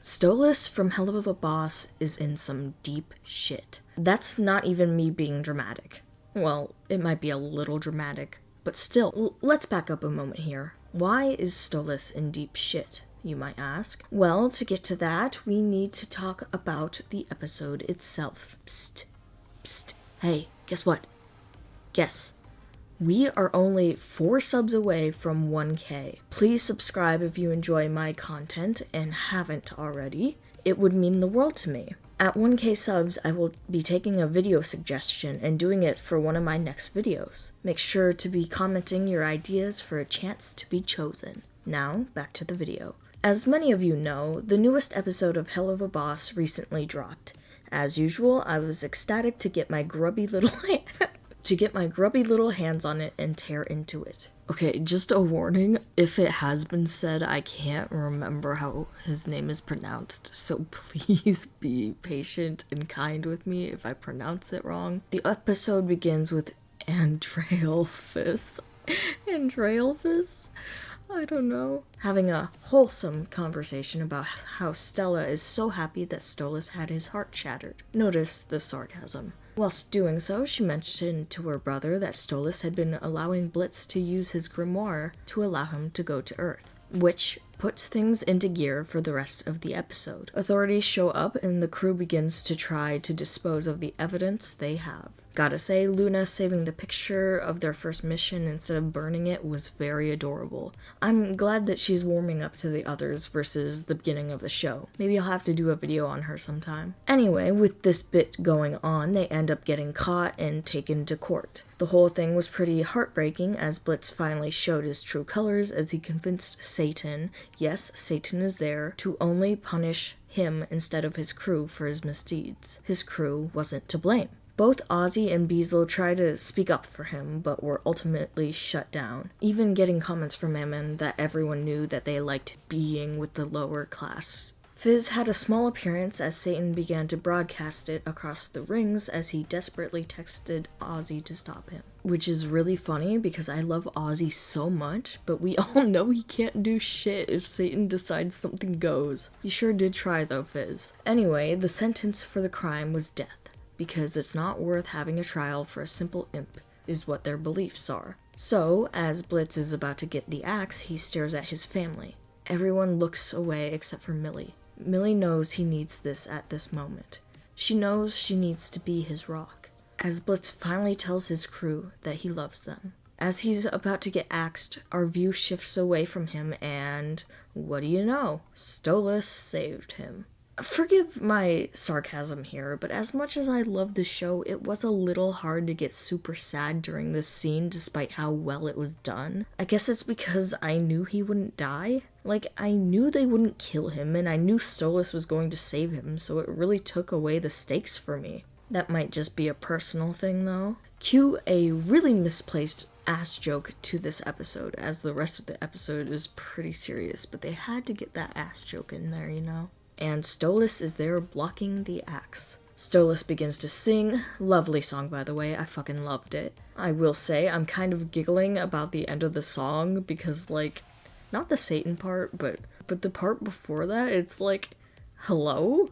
Stolas from Helluva Boss is in some deep shit. That's not even me being dramatic. Well, it might be a little dramatic, but still, let's back up a moment here. Why is Stolas in deep shit, you might ask? Well, to get to that, we need to talk about the episode itself. Psst. Psst. Hey, guess what? Guess. We are only 4 subs away from 1K. Please subscribe if you enjoy my content and haven't already. It would mean the world to me. At 1K subs, I will be taking a video suggestion and doing it for one of my next videos. Make sure to be commenting your ideas for a chance to be chosen. Now, back to the video. As many of you know, the newest episode of Helluva Boss recently dropped. As usual, I was ecstatic to get my grubby little hands on it and tear into it. Okay, just a warning, if it has been said, I can't remember how his name is pronounced, so please be patient and kind with me if I pronounce it wrong. The episode begins with Andrailphus. Andrailphus? I don't know. Having a wholesome conversation about how Stella is so happy that Stolas had his heart shattered. Notice the sarcasm. Whilst doing so, she mentioned to her brother that Stolas had been allowing Blitz to use his grimoire to allow him to go to Earth, which puts things into gear for the rest of the episode. Authorities show up and the crew begins to try to dispose of the evidence they have. Gotta say, Luna saving the picture of their first mission instead of burning it was very adorable. I'm glad that she's warming up to the others versus the beginning of the show. Maybe I'll have to do a video on her sometime. Anyway, with this bit going on, they end up getting caught and taken to court. The whole thing was pretty heartbreaking as Blitz finally showed his true colors as he convinced Satan, yes, Satan is there, to only punish him instead of his crew for his misdeeds. His crew wasn't to blame. Both Ozzy and Beazle tried to speak up for him, but were ultimately shut down, even getting comments from Ammon that everyone knew that they liked being with the lower class. Fizz had a small appearance as Satan began to broadcast it across the rings as he desperately texted Ozzy to stop him. Which is really funny because I love Ozzy so much, but we all know he can't do shit if Satan decides something goes. You sure did try though, Fizz. Anyway, the sentence for the crime was death, because it's not worth having a trial for a simple imp, is what their beliefs are. So, as Blitz is about to get the axe, he stares at his family. Everyone looks away except for Millie. Millie knows he needs this at this moment. She knows she needs to be his rock. As Blitz finally tells his crew that he loves them. As he's about to get axed, our view shifts away from him and, what do you know? Stolas saved him. Forgive my sarcasm here, but as much as I love the show, it was a little hard to get super sad during this scene despite how well it was done. I guess it's because I knew he wouldn't die. Like, I knew they wouldn't kill him, and I knew Stolas was going to save him, so it really took away the stakes for me. That might just be a personal thing, though. Cue a really misplaced ass joke to this episode, as the rest of the episode is pretty serious, but they had to get that ass joke in there, you know? And Stolas is there blocking the axe. Stolas begins to sing. Lovely song, by the way. I fucking loved it. I will say, I'm kind of giggling about the end of the song because, like, not the Satan part, but the part before that, it's like, hello?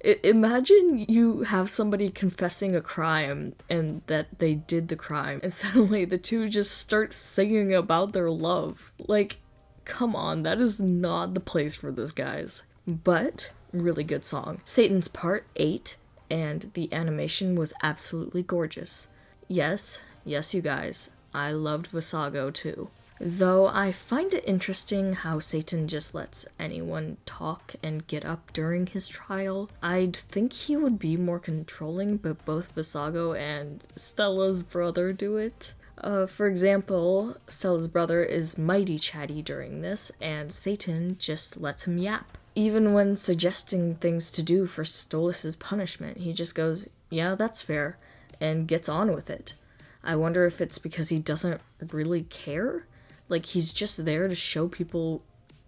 Imagine you have somebody confessing a crime and that they did the crime, and suddenly the two just start singing about their love. Like, come on, that is not the place for this, guys. But, really good song. Satan's part 8, and the animation was absolutely gorgeous. Yes, you guys, I loved Visago too. Though I find it interesting how Satan just lets anyone talk and get up during his trial. I'd think he would be more controlling, but both Visago and Stella's brother do it. For example, Stella's brother is mighty chatty during this, and Satan just lets him yap. Even when suggesting things to do for Stolas' punishment, he just goes, yeah, that's fair, and gets on with it. I wonder if it's because he doesn't really care? Like, he's just there to show people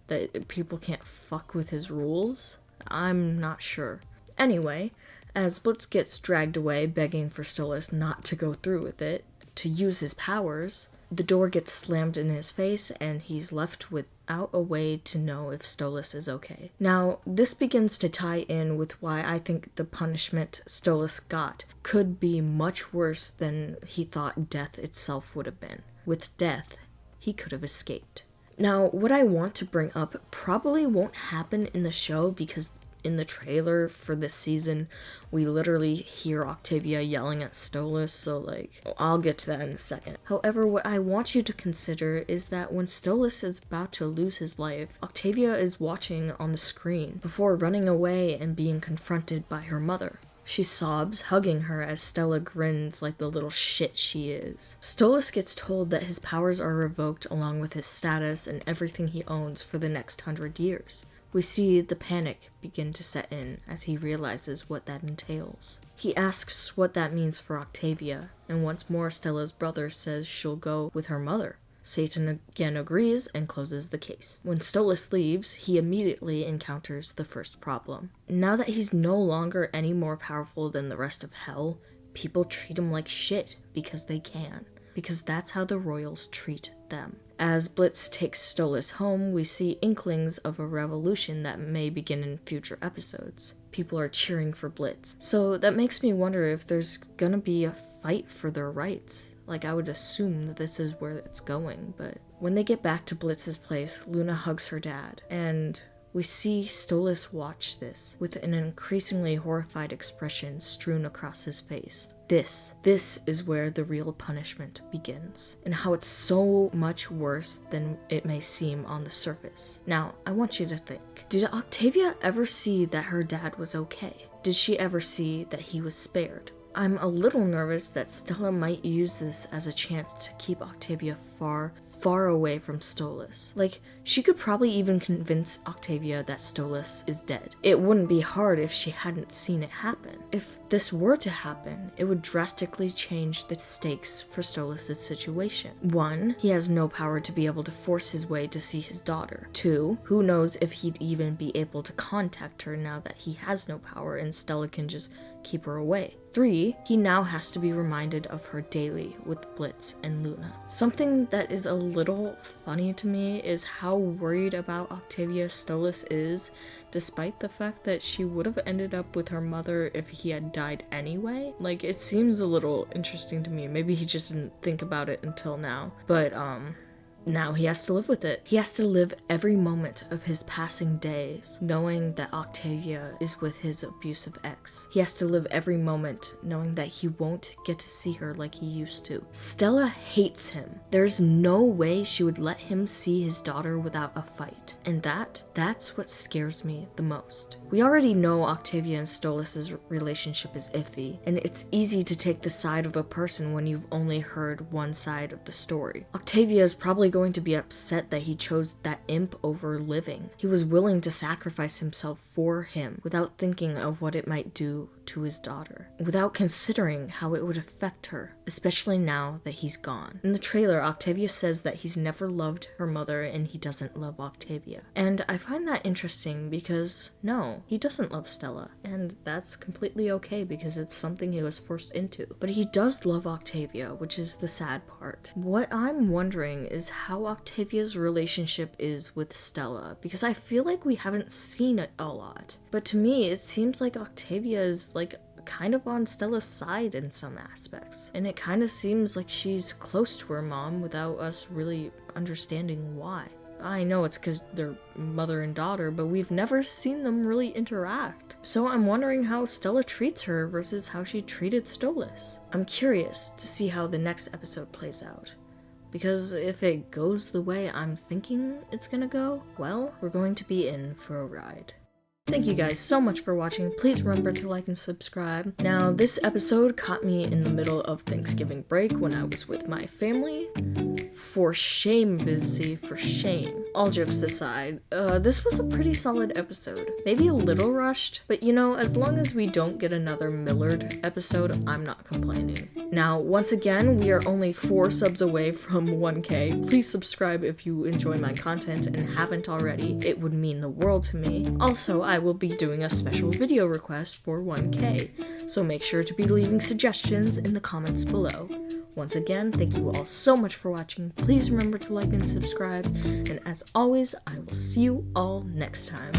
that people can't fuck with his rules? I'm not sure. Anyway, as Blitz gets dragged away begging for Stolas not to go through with it, to use his powers, the door gets slammed in his face and he's left without a way to know if Stolas is okay. Now, this begins to tie in with why I think the punishment Stolas got could be much worse than he thought death itself would have been. With death, he could have escaped. Now, what I want to bring up probably won't happen in the show because in the trailer for this season, we literally hear Octavia yelling at Stolas, so I'll get to that in a second. However, what I want you to consider is that when Stolas is about to lose his life, Octavia is watching on the screen before running away and being confronted by her mother. She sobs, hugging her as Stella grins like the little shit she is. Stolas gets told that his powers are revoked along with his status and everything he owns for the next 100 years. We see the panic begin to set in as he realizes what that entails. He asks what that means for Octavia, and once more Stella's brother says she'll go with her mother. Satan again agrees and closes the case. When Stolas leaves, he immediately encounters the first problem. Now that he's no longer any more powerful than the rest of Hell, people treat him like shit because they can. Because that's how the royals treat them. As Blitz takes Stolas home, we see inklings of a revolution that may begin in future episodes. People are cheering for Blitz. So that makes me wonder if there's gonna be a fight for their rights. I would assume that this is where it's going, but when they get back to Blitz's place, Luna hugs her dad, and we see Stolas watch this with an increasingly horrified expression strewn across his face. This is where the real punishment begins, and how it's so much worse than it may seem on the surface. Now, I want you to think, did Octavia ever see that her dad was okay? Did she ever see that he was spared? I'm a little nervous that Stella might use this as a chance to keep Octavia far, far away from Stolas. She could probably even convince Octavia that Stolas is dead. It wouldn't be hard if she hadn't seen it happen. If this were to happen, it would drastically change the stakes for Stolas' situation. 1, he has no power to be able to force his way to see his daughter. 2, who knows if he'd even be able to contact her now that he has no power and Stella can just keep her away. 3, he now has to be reminded of her daily with Blitz and Luna. Something that is a little funny to me is how worried about Octavia Stolas is, despite the fact that she would have ended up with her mother if he had died anyway. It seems a little interesting to me. Maybe he just didn't think about it until now. But, now he has to live with it. He has to live every moment of his passing days knowing that Octavia is with his abusive ex. He has to live every moment knowing that he won't get to see her like he used to. Stella hates him. There's no way she would let him see his daughter without a fight. And that's what scares me the most. We already know Octavia and Stolas' relationship is iffy, and it's easy to take the side of a person when you've only heard one side of the story. Octavia is probably going to be upset that he chose that imp over living. He was willing to sacrifice himself for him without thinking of what it might do to his daughter, without considering how it would affect her, especially now that he's gone. In the trailer, Octavia says that he's never loved her mother and he doesn't love Octavia. And I find that interesting because, no, he doesn't love Stella, and that's completely okay because it's something he was forced into. But he does love Octavia, which is the sad part. What I'm wondering is how Octavia's relationship is with Stella, because I feel like we haven't seen it a lot. But to me, it seems like Octavia is kind of on Stella's side in some aspects. And it kind of seems like she's close to her mom without us really understanding why. I know it's because they're mother and daughter, but we've never seen them really interact. So I'm wondering how Stella treats her versus how she treated Stolas. I'm curious to see how the next episode plays out. Because if it goes the way I'm thinking it's gonna go, well, we're going to be in for a ride. Thank you guys so much for watching. Please remember to like and subscribe. Now, this episode caught me in the middle of Thanksgiving break when I was with my family. For shame, Vivzy, for shame. All jokes aside, this was a pretty solid episode. Maybe a little rushed, but as long as we don't get another Millard episode, I'm not complaining. Now, once again, we are only 4 subs away from 1K. Please subscribe if you enjoy my content and haven't already. It would mean the world to me. Also, I will be doing a special video request for 1K, so make sure to be leaving suggestions in the comments below. Once again, thank you all so much for watching. Please remember to like and subscribe. And as always, I will see you all next time.